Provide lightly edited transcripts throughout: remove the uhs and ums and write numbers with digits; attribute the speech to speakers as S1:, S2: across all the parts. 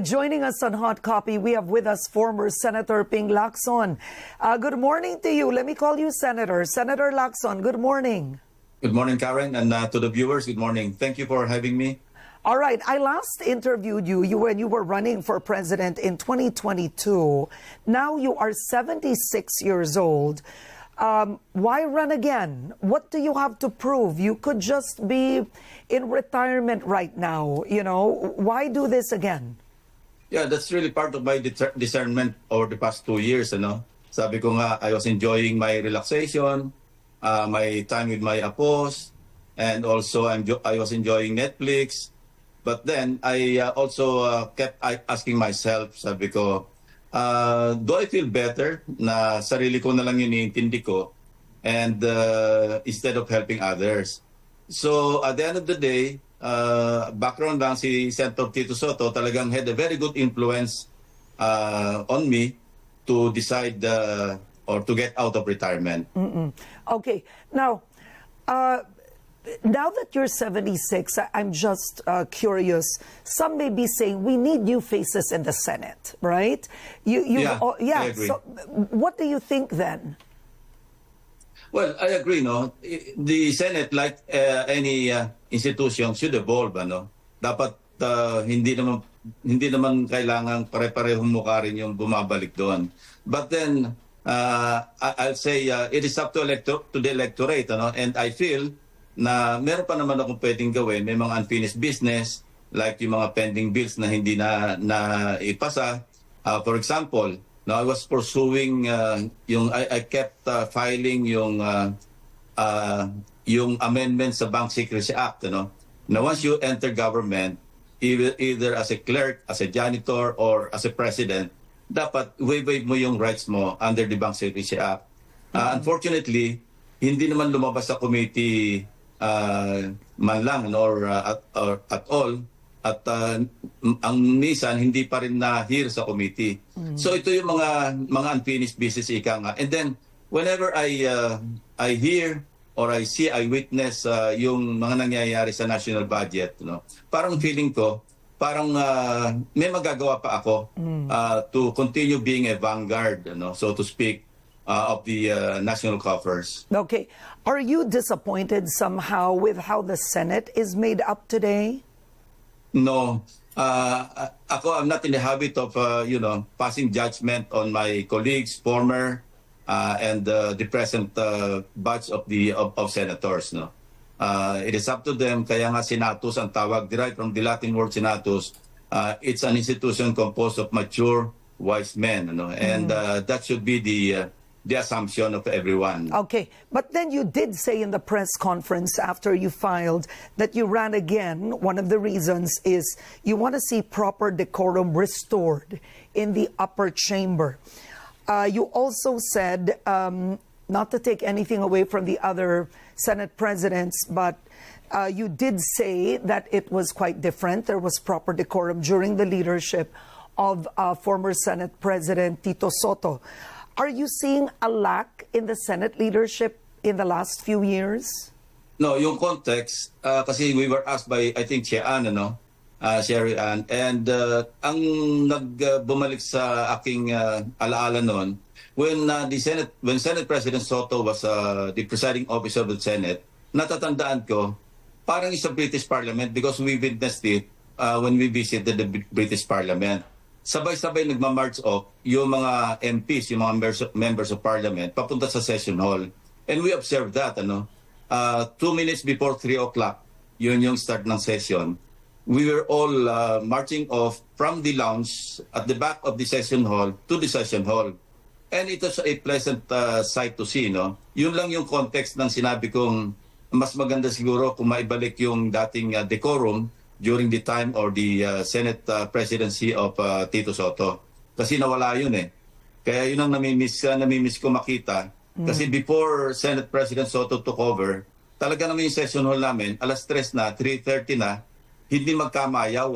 S1: Joining us on Hot Copy, we have with us former Senator Ping Lacson. Good morning to you. Let me call you Senator. Senator Lacson, good morning.
S2: Good morning, Karen, and to the viewers, good morning. Thank you for having me.
S1: All right, I last interviewed you when you were running for president in 2022. Now you are 76 years old. Why run again? What do you have to prove? You could just be in retirement right now. You know, why do this again?
S2: Yeah, that's really part of my discernment over the past 2 years. Sabi ko nga, I was enjoying my relaxation, my time with my apos, and also I was enjoying Netflix. But then I also kept asking myself, sabi ko, do I feel better na sarili ko na lang yung iniintindi ko and instead of helping others? So at the end of the day, background lang si Senator Tito Sotto talagang had a very good influence on me to decide or to get out of retirement.
S1: Okay, now that you're 76, I'm just curious. Some may be saying we need new faces in the Senate, right?
S2: I agree.
S1: So what do you think then?
S2: Well, I agree, no? The Senate, like any institution, should evolve, ano? Dapat hindi naman kailangan pare-parehong mukha rin yung bumabalik doon. But then, I'll say it is up to the electorate, ano? And I feel na meron pa naman akong pwedeng gawin. May mga unfinished business, like yung mga pending bills na hindi na ipasa. For example, now I was pursuing I kept filing yung amendments sa Bank Secrecy Act, Now once you enter government, either as a clerk, as a janitor, or as a president, dapat waive mo yung rights mo under the Bank Secrecy Act. Unfortunately, hindi naman lumabas sa committee man lang or at all. At ang minsan hindi pa rin na-hear sa committee. So ito yung mga unfinished business ika nga. And then whenever I hear or I see, I witness yung mga nangyayari sa national budget, parang feeling ko parang may magagawa pa ako to continue being a vanguard, so to speak, of the national coffers.
S1: Okay. Are you disappointed somehow with how the Senate is made up today?
S2: No. I'm not in the habit of, passing judgment on my colleagues, former and the present batch of senators. No, it is up to them. Kaya nga senatus ang tawag, derived from the Latin word senatus. It's an institution composed of mature, wise men. And that should be the assumption of everyone.
S1: Okay, but then you did say in the press conference after you filed that you ran again. One of the reasons is you want to see proper decorum restored in the upper chamber. You also said, not to take anything away from the other Senate presidents, but you did say that it was quite different. There was proper decorum during the leadership of former Senate President Tito Sotto. Are you seeing a lack in the Senate leadership in the last few years?
S2: No, yung context, kasi we were asked by, I think, Sherry Ann, and ang bumalik sa aking alaala noon, when Senate President Sotto was the presiding officer of the Senate, natatandaan ko, parang isa British Parliament because we witnessed it when we visited the British Parliament. Sabay-sabay nagmamarch off yung mga MPs, yung mga members of parliament, papunta sa session hall. And we observed that, 2 minutes before 3 o'clock, yun yung start ng session. We were all marching off from the lounge at the back of the session hall to the session hall. And it was a pleasant sight to see, Yun lang yung context ng sinabi kong mas maganda siguro kung maibalik yung dating decorum during the time or the Senate presidency of Tito Sotto. Kasi nawala yun eh. Kaya yun ang namimiss ko makita. Kasi before Senate President Sotto took over, talaga naman yung session hall namin, alas 3 na, 3:30 na, hindi magkamayaw,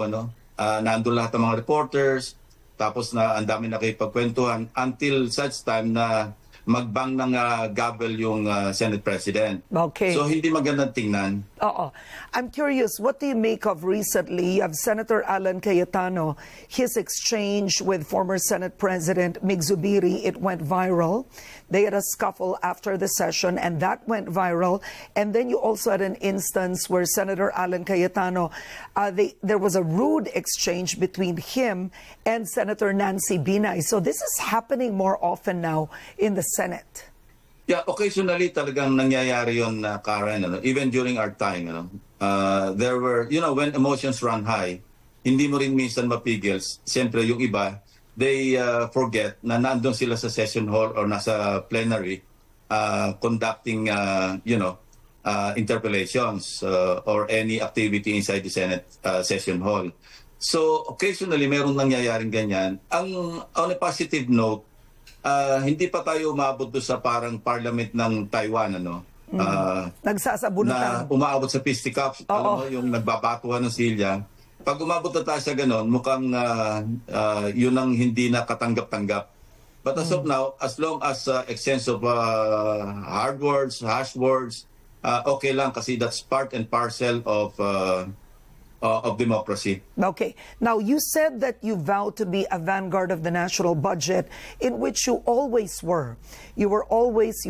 S2: nandun lahat ng mga reporters, tapos na ang dami nakipagkwentuhan until such time na magbang ng gavel yung Senate President.
S1: Okay.
S2: So hindi magandang tingnan.
S1: Oo. I'm curious, what do you make of recently of Senator Alan Cayetano, his exchange with former Senate President Mig Zubiri? It went viral. They had a scuffle after the session, and that went viral. And then you also had an instance where Senator Alan Cayetano, there was a rude exchange between him and Senator Nancy Binay. So this is happening more often now in the Senate.
S2: Yeah, occasionally talagang nangyayari yun, Karen, even during our time, there were, when emotions run high, hindi mo rin minsan mapigil. Siyempre, yung iba, they forget na nandun sila sa session hall or nasa plenary conducting, interpellations or any activity inside the Senate session hall. So, occasionally, meron nangyayaring ganyan. On a positive note, hindi pa tayo umabot doon sa parang parliament ng Taiwan,
S1: Nagsasabunutan.
S2: na umaabot sa fisticuffs, alam mo, yung nagbabatuhan ng silya. Pag umabot na tayo sa ganon, mukhang yun ang hindi na katanggap-tanggap. But as of now, as long as exchange of hard words, harsh words, okay lang kasi that's part and parcel of democracy.
S1: Okay. Now, you said that you vowed to be a vanguard of the national budget, in which you always were. You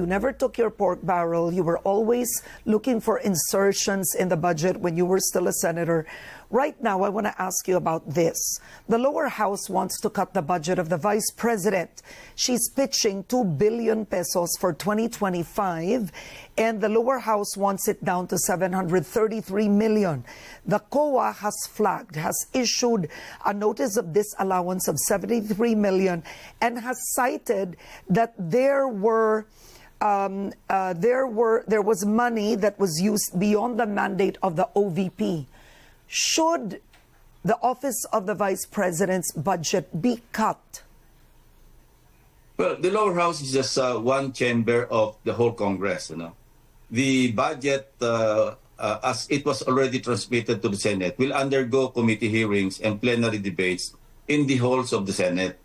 S1: never took your pork barrel. You were always looking for insertions in the budget when you were still a senator. Right now, I want to ask you about this. The lower house wants to cut the budget of the vice president. She's pitching 2 billion pesos for 2025, and the lower house wants it down to 733 million. The COA has issued a notice of disallowance of 73 million and has cited that there was money that was used beyond the mandate of the OVP. Should the office of the vice president's budget be cut?
S2: Well, the lower house is just one chamber of the whole Congress. The budget, as it was already transmitted to the Senate, will undergo committee hearings and plenary debates in the halls of the Senate.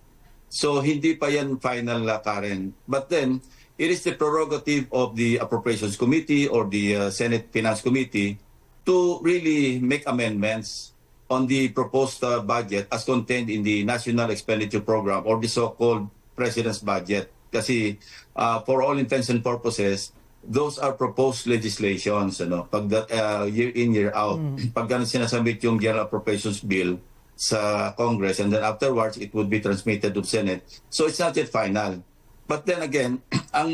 S2: So hindi pa yan final, Karen. But then, it is the prerogative of the Appropriations Committee or the Senate Finance Committee to really make amendments on the proposed budget as contained in the National Expenditure Program or the so-called President's Budget. Kasi for all intents and purposes, those are proposed legislations, pag year in, year out. Pag ganun sinasabit yung General Appropriations Bill sa Congress, and then afterwards, it would be transmitted to the Senate. So it's not yet final. But then again, ang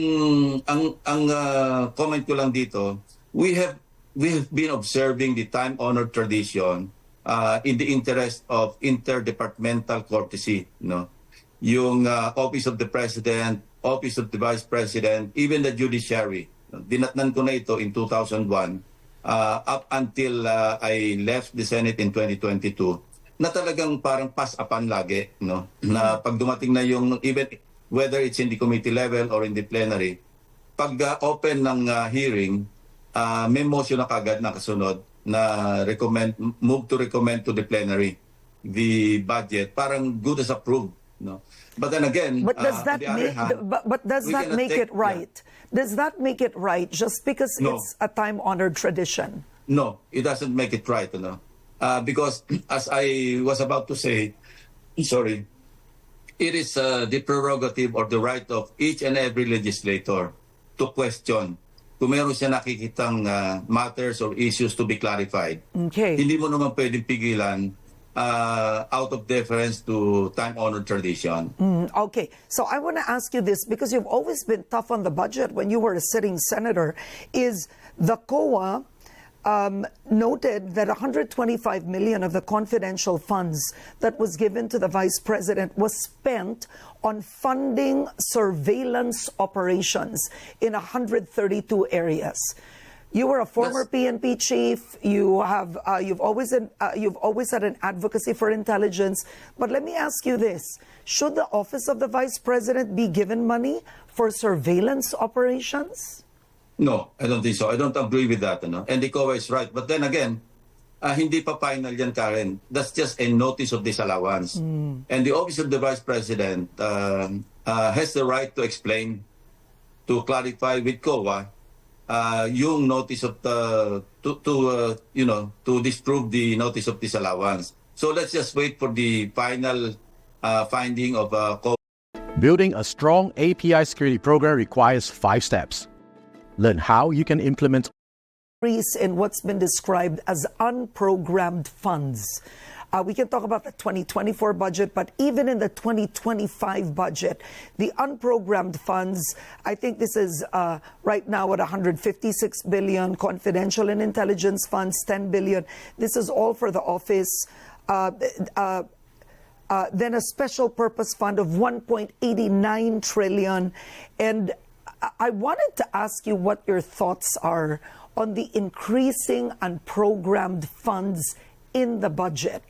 S2: comment ko lang dito, we have been observing the time-honored tradition in the interest of interdepartmental courtesy. Yung Office of the President, Office of the Vice President, even the Judiciary. Dinatnan ko na ito in 2001 up until I left the Senate in 2022, na talagang parang pass-upan lagi. Na pag dumating na yung, even whether it's in the committee level or in the plenary, pag open ng hearing, may motion na kagad na kasunod na move to recommend to the plenary the budget, parang good as approved. But then again,
S1: does that make it right? Yeah. Does that make it right just because it's a time-honored tradition?
S2: No, it doesn't make it right. Because as I was about to say, sorry, it is the prerogative or the right of each and every legislator to question kung meron siya nakikitang matters or issues to be clarified.
S1: Okay.
S2: Hindi mo naman pwedeng pigilan out of deference to time-honored tradition.
S1: Okay. So I want to ask you this, because you've always been tough on the budget when you were a sitting senator, is the COA noted that 125 million of the confidential funds that was given to the vice president was spent on funding surveillance operations in 132 areas. You were a former PNP chief. You've always had an advocacy for intelligence. But let me ask you this: should the office of the vice president be given money for surveillance operations?
S2: No, I don't think so. I don't agree with that. And the COA is right. But then again, hindi pa final yan, Karen. That's just a notice of disallowance. And the office of the vice president has the right to explain to clarify with COA yung notice of the to disprove the notice of disallowance. So let's just wait for the final finding of COA.
S3: Building a strong API security program requires 5 steps. Learn how you can implement
S1: Increase in what's been described as unprogrammed funds. We can talk about the 2024 budget, but even in the 2025 budget, the unprogrammed funds, I think this is right now at 156 billion, confidential and intelligence funds, 10 billion. This is all for the office. Then a special purpose fund of 1.89 trillion. And I wanted to ask you what your thoughts are on the increasing unprogrammed funds in the budget.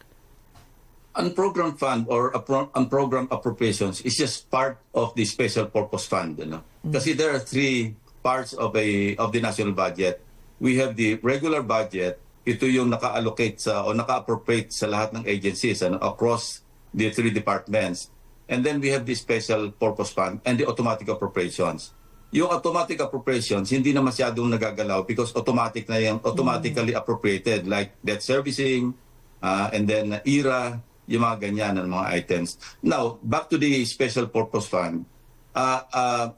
S2: Unprogrammed fund or unprogrammed appropriations is just part of the special purpose fund. Kasi there are 3 parts of the national budget. We have the regular budget. Ito yung naka-allocate o naka-appropriate sa lahat ng agencies across the 3 departments. And then we have the special purpose fund and the automatic appropriations. Yung automatic appropriations, hindi na masyadong nagagalaw because automatic na yung automatically appropriated like debt servicing and then IRA, yung mga ganyan ng mga items. Now, back to the special purpose fund.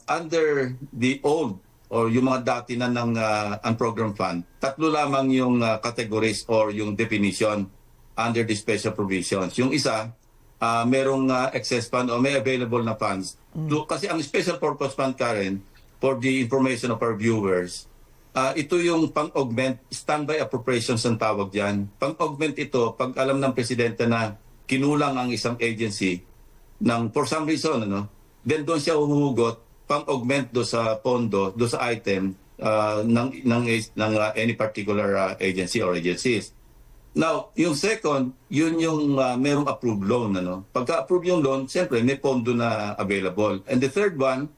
S2: Under the old or yung mga dati na ng unprogrammed fund, 3 lamang yung categories or yung definition under the special provisions. Yung isa, merong excess fund o may available na funds. Kasi ang special purpose fund, Karen, for the information of our viewers, ito yung pang-augment, standby appropriations ang tawag dyan. Pang-augment ito, pag alam ng presidente na kinulang ang isang agency ng for some reason, then doon siya huhugot, pang-augment do sa pondo, do sa item ng any particular agency or agencies. Now, yung second, yun yung merong approved loan. Pagka-approve yung loan, siyempre may pondo na available. And the third one,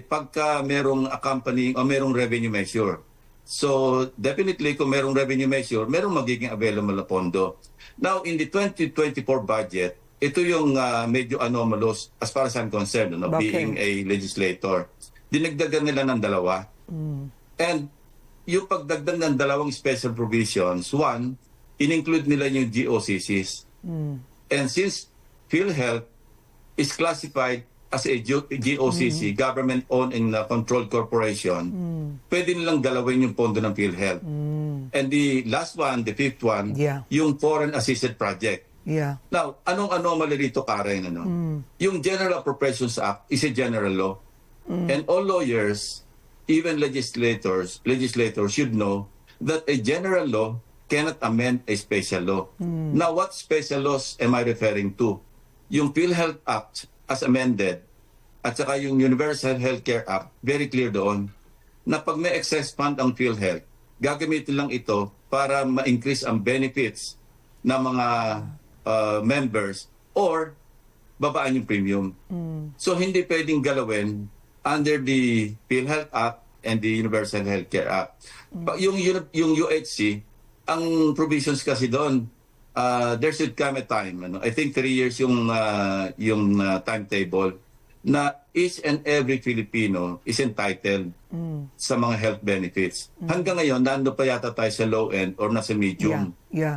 S2: pagka merong accompanying o merong revenue measure. So, definitely, kung merong revenue measure, merong magiging available na pondo. Now, in the 2024 budget, ito yung medyo anomalous as far as I'm concerned, being a legislator. Dinagdagan nila ng 2. And yung pagdagdag ng 2 special provisions, 1, in-include nila yung GOCCs. And since PhilHealth is classified as a GOCC, Government-Owned and Controlled Corporation, pwede nilang galawin yung pondo ng PhilHealth. And the last one, the 5th one, yung Foreign Assisted Project. Now, anong anomaly rito, Karen? Yung General Appropriations Act is a general law. And all lawyers, even legislators should know that a general law cannot amend a special law. Now, what special laws am I referring to? Yung PhilHealth Act as amended, at saka yung Universal Healthcare Act, very clear doon, na pag may excess fund ang PhilHealth, gagamitin lang ito para ma-increase ang benefits ng mga members or babaan yung premium. So hindi pwedeng galawin under the PhilHealth Act and the Universal Healthcare Act. Yung UHC, ang provisions kasi doon, there should come a time, I think 3 years yung timetable, na each and every Filipino is entitled sa mga health benefits. Hanggang ngayon, nando pa yata tayo sa low end or nasa medium.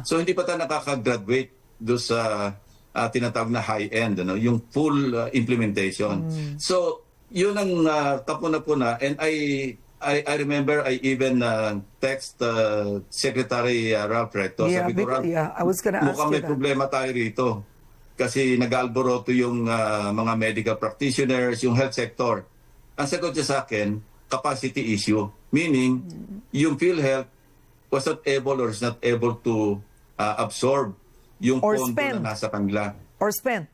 S2: So hindi pa tayo nakaka-graduate do sa tinatawag na high end, yung full implementation. So yun ang kapuna-puna. And I remember I even text Secretary Ralph Recto. Sabi ko, Ralph,
S1: I was gonna ask
S2: mukhang may
S1: you that.
S2: problema tayo rito. Kasi nag-alboroto yung mga medical practitioners, yung health sector. Ang sagot niya sa akin, capacity issue. Meaning, yung PhilHealth was not able or is not able to absorb yung
S1: Or
S2: pondo
S1: spend.
S2: na nasa kanila.
S1: Or spent.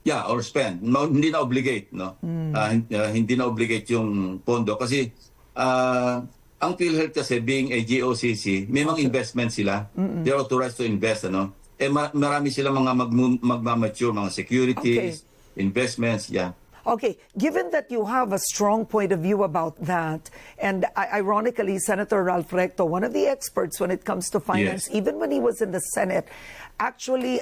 S2: Yeah, or spend. Hindi na obligate, hindi na obligate yung pondo kasi ang PhilHealth kasi being a GOCC, may mga investment sila. They're authorized to invest, marami sila mga magmamature, mga securities, investments,
S1: Okay, given that you have a strong point of view about that, and ironically, Senator Ralph Recto, one of the experts when it comes to finance,
S2: Yes.
S1: even when he was in the Senate, actually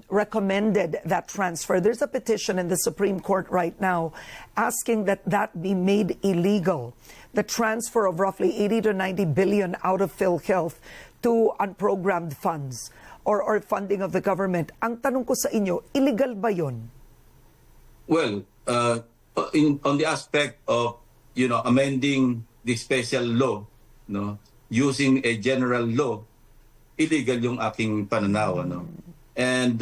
S1: recommended that transfer. There's a petition in the Supreme Court right now asking that that be made illegal. The transfer of roughly 80 to 90 billion out of PhilHealth to unprogrammed funds or funding of the government. Ang tanong ko sa inyo, illegal ba yun?
S2: Well, on the aspect of amending the special law, no, using a general law, illegal yung aking pananaw, ano. And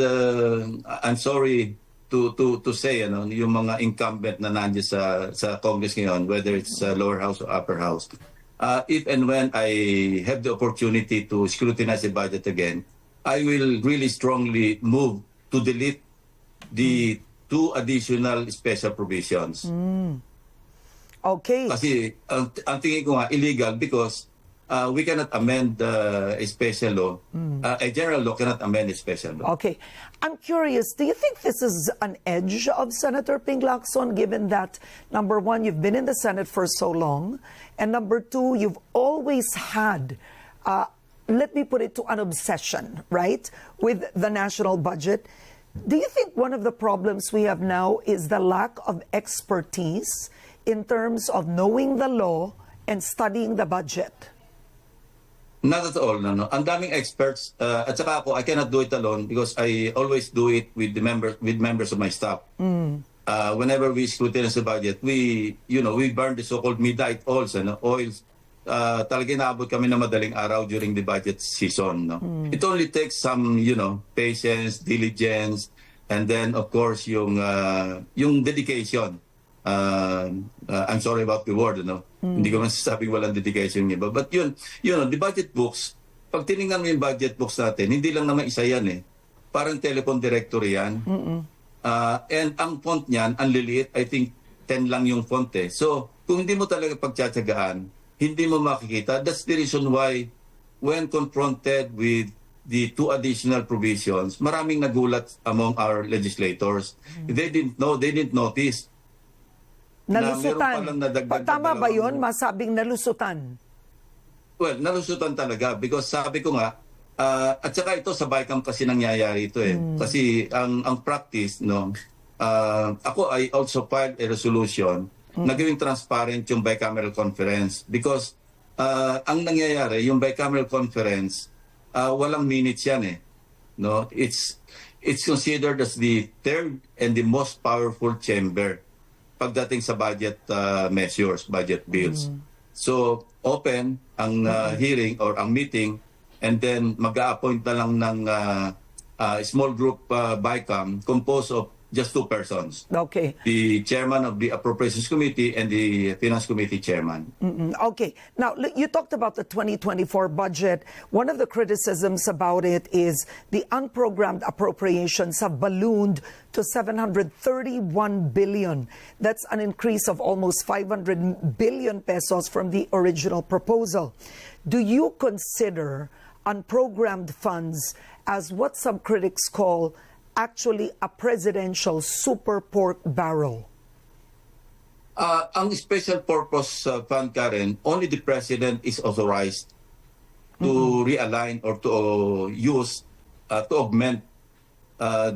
S2: I'm sorry to say, ano, yung mga incumbent na nandiyan sa Congress ngayon, whether it's lower house or upper house, if and when I have the opportunity to scrutinize the budget again, I will really strongly move to delete the 2 additional special provisions.
S1: Okay.
S2: Kasi ang tingin ko nga illegal because we cannot amend a special law. A general law cannot amend a special law.
S1: Okay. I'm curious, do you think this is an edge of Senator Ping Lacson, given that, number one, you've been in the Senate for so long, and number two, you've always had, let me put it to an obsession, right, with the national budget. Do you think one of the problems we have now is the lack of expertise in terms of knowing the law and studying the budget?
S2: Not at all. No. Ang daming experts. At saka ako, I cannot do it alone because I always do it with members of my staff. Whenever we scrutinize the budget, we burn the so-called midnight oils. Talaga inaabot kami na madaling araw during the budget season. No? It only takes some, patience, diligence, and then of course yung dedication. I'm sorry about the word, Hindi ko masasabing walang dedication niya. But the budget books, pag tinignan mo yung budget books natin, hindi lang naman isa yan eh. Parang telephone directory yan. And ang font niyan, ang liliit, I think 10 lang yung font eh. So, kung hindi mo talaga pagtsatsagaan, hindi mo makikita. That's the reason why when confronted with the 2 additional provisions, maraming nagulat among our legislators. They didn't notice.
S1: Nalusutan. Tama ba yun?
S2: Dalawang-
S1: Masabing nalusutan.
S2: Well, nalusutan talaga because sabi ko nga, at saka ito sa BICAM kasi nangyayari ito eh. Kasi ang practice, ako I also filed a resolution na gawing transparent yung bicameral conference because ang nangyayari, yung bicameral conference, walang minutes yan eh. No? It's considered as the third and the most powerful chamber pagdating sa budget measures, budget bills. So, open ang hearing or ang meeting and then mag-a-appoint na lang ng small group BICAM composed of just 2 persons.
S1: Okay.
S2: The chairman of the Appropriations Committee and the Finance Committee chairman.
S1: Okay. Now, you talked about the 2024 budget. One of the criticisms about it is the unprogrammed appropriations have ballooned to 731 billion. That's an increase of almost 500 billion pesos from the original proposal. Do you consider unprogrammed funds as what some critics call actually a presidential super pork barrel?
S2: Ang special purpose fund, Karen, only the president is authorized to realign or to use, to augment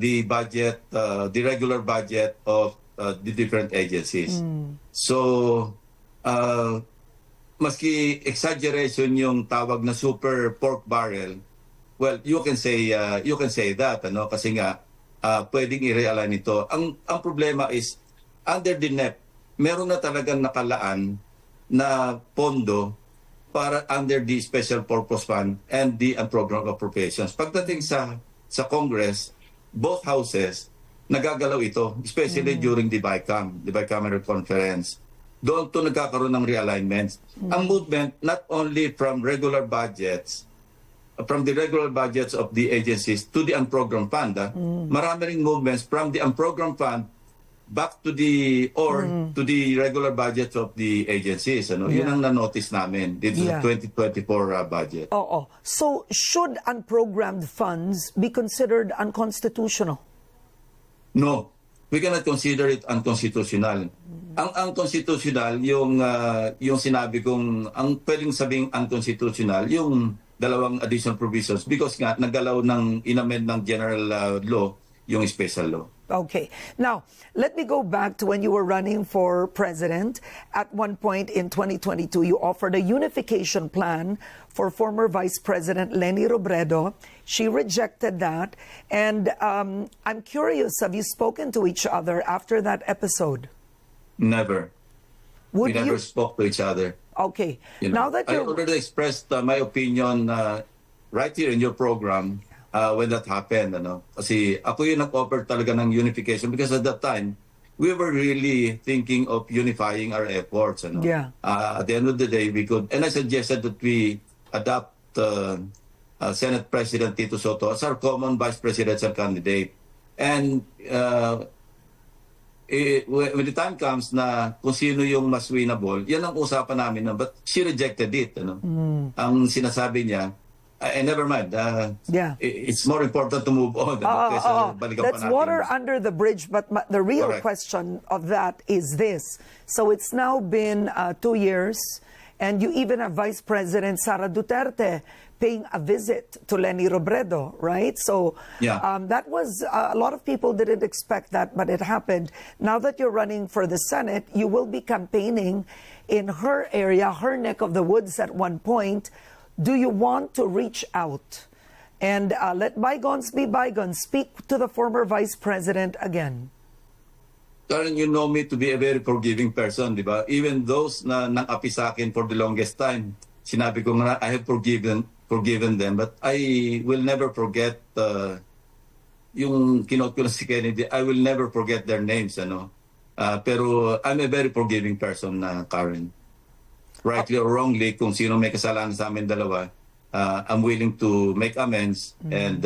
S2: the budget, the regular budget of the different agencies. So, maski exaggeration yung tawag na super pork barrel, well, you can say that, kasi nga, pwedeng i-realign ito. Ang problema is, under the NEP, meron na talagang nakalaan na pondo para under the Special Purpose Fund and the Unprogrammed Appropriations. Pagdating sa Congress, both houses, nagagalaw ito, especially during the BICAM, the Bicameral Conference. Doon to nagkakaroon ng realignments. Ang movement, not only from regular budgets, from the regular budgets of the agencies to the unprogrammed fund. Marami ring movements from the unprogrammed fund back to the to the regular budgets of the agencies. Yun ang na-notice namin dito sa 2024 budget.
S1: So, should unprogrammed funds be considered unconstitutional?
S2: No. we cannot consider it unconstitutional. Ang constitutional, yung sinabi kong, ang pwedeng sabing unconstitutional, yung dalawang additional provisions because nga naggalaw ng inamend ng general law, yung special law.
S1: Okay. Now, let me go back to when you were running for president. At one point in 2022, you offered a unification plan for former Vice President Leni Robredo. She rejected that. And I'm curious, have you spoken to each other after that episode?
S2: Never.
S1: Would
S2: We never
S1: you?
S2: spoke to each other.
S1: Okay.
S2: You
S1: Now
S2: know,
S1: that
S2: I
S1: you're
S2: already expressed my opinion right here in your program when that happened. Ano? Kasi ako yung nag-offer talaga ng unification because at that time, we were really thinking of unifying our efforts. Ano?
S1: Yeah.
S2: At the end of the day, we could, and I suggested that we adopt Senate President Tito Soto as our common vice presidential candidate. And when the time comes na kung sino yung mas winnable, yan ang usapan namin na, but she rejected it. Ano? Ang sinasabi niya, never mind.
S1: Yeah.
S2: It's more important to move on. Kaysa balikan pa
S1: That's
S2: natin.
S1: water under the bridge, but the real
S2: Correct.
S1: question of that is this. So it's now been 2 years, and you even have Vice President Sara Duterte paying a visit to Leni Robredo, right? So
S2: Yeah.
S1: that was, a lot of people didn't expect that, but it happened. Now that you're running for the Senate, you will be campaigning in her area, her neck of the woods at one point. Do you want to reach out and let bygones be bygones? Speak to the former Vice President again.
S2: Karen, you know me to be a very forgiving person, di ba? Even those na nang-api sa akin for the longest time, sinabi ko nga, I have forgiven them, but I will never forget yung kinote ko na si Kennedy, I will never forget their names, ano? Pero I'm a very forgiving person, Karen. Rightly or wrongly, kung sino may kasalanan sa amin dalawa, I'm willing to make amends and,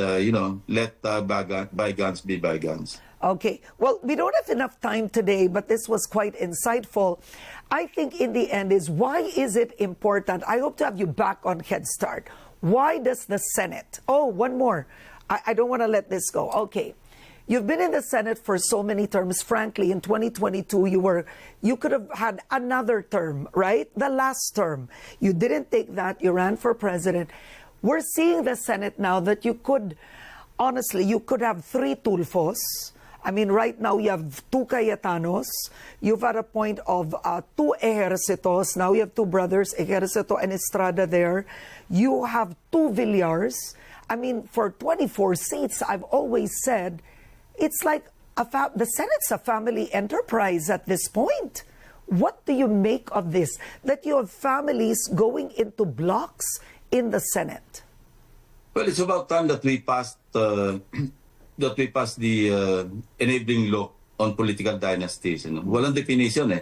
S2: let bygones be bygones.
S1: Okay. Well, we don't have enough time today, but this was quite insightful. I think in the end is, why is it important? I hope to have you back on Head Start. Why does the Senate? Oh, one more. I don't want to let this go. Okay. You've been in the Senate for so many terms. Frankly, in 2022, you could have had another term, right? The last term. You didn't take that. You ran for president. We're seeing the Senate now that you could, honestly, you could have 3 Tulfos. I mean, right now you have 2 Cayetanos. You've at a point of 2 Ejercitos. Now you have 2 brothers, Ejercito and Estrada there. You have 2 Villars. I mean, for 24 seats, I've always said, it's like the Senate's a family enterprise at this point. What do you make of this? That you have families going into blocks in the Senate?
S2: Well, it's about time that we passed the enabling law on political dynasties. You know? Walang definition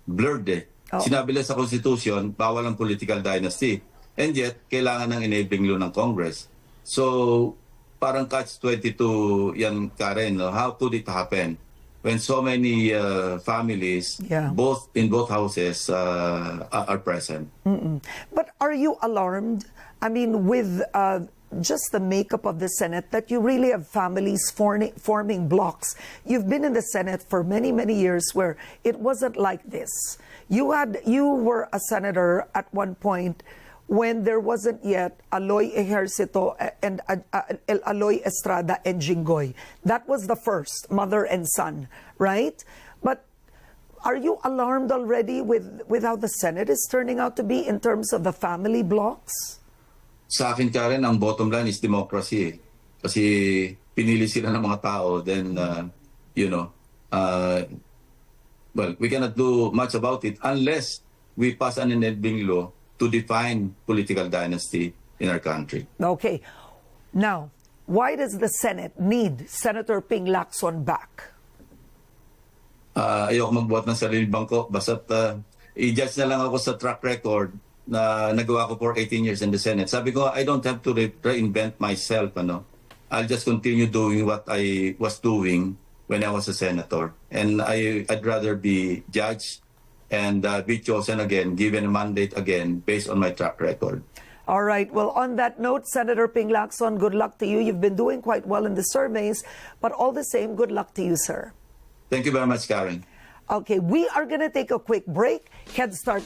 S2: blurred
S1: Oh.
S2: Sinabi lang sa Constitution, bawal ang political dynasty. And yet, kailangan ng enabling law ng Congress. So, parang catch-22 yan, Karen. No? How could it happen when so many families,
S1: Yeah.
S2: in both houses, are present?
S1: But are you alarmed? I mean, with just the makeup of the Senate, that you really have families forming blocks. You've been in the Senate for many, many years where it wasn't like this. You were a senator at one point when there wasn't yet Aloy Ejercito and Aloy Estrada and Jinggoy. That was the first, mother and son, right? But are you alarmed already with how the Senate is turning out to be in terms of the family blocks?
S2: Sa akin, Karen, ang bottom line is democracy. Kasi pinili sila ng mga tao, then, well, we cannot do much about it unless we pass an enabling law to define political dynasty in our country.
S1: Okay. Now, why does the Senate need Senator Ping Lacson back?
S2: Ayoko magbuhat ng sarili bangko. Basta't i-judge na lang ako sa track record na nagawa ko for 18 years in the Senate. Sabi ko, I don't have to reinvent myself. I'll just continue doing what I was doing when I was a senator. And I'd rather be judged and be chosen again, given a mandate again, based on my track record.
S1: All right. Well, on that note, Senator Ping Lacson, good luck to you. You've been doing quite well in the surveys, but all the same, good luck to you, sir.
S2: Thank you very much, Karen.
S1: Okay, we are going to take a quick break. Head Start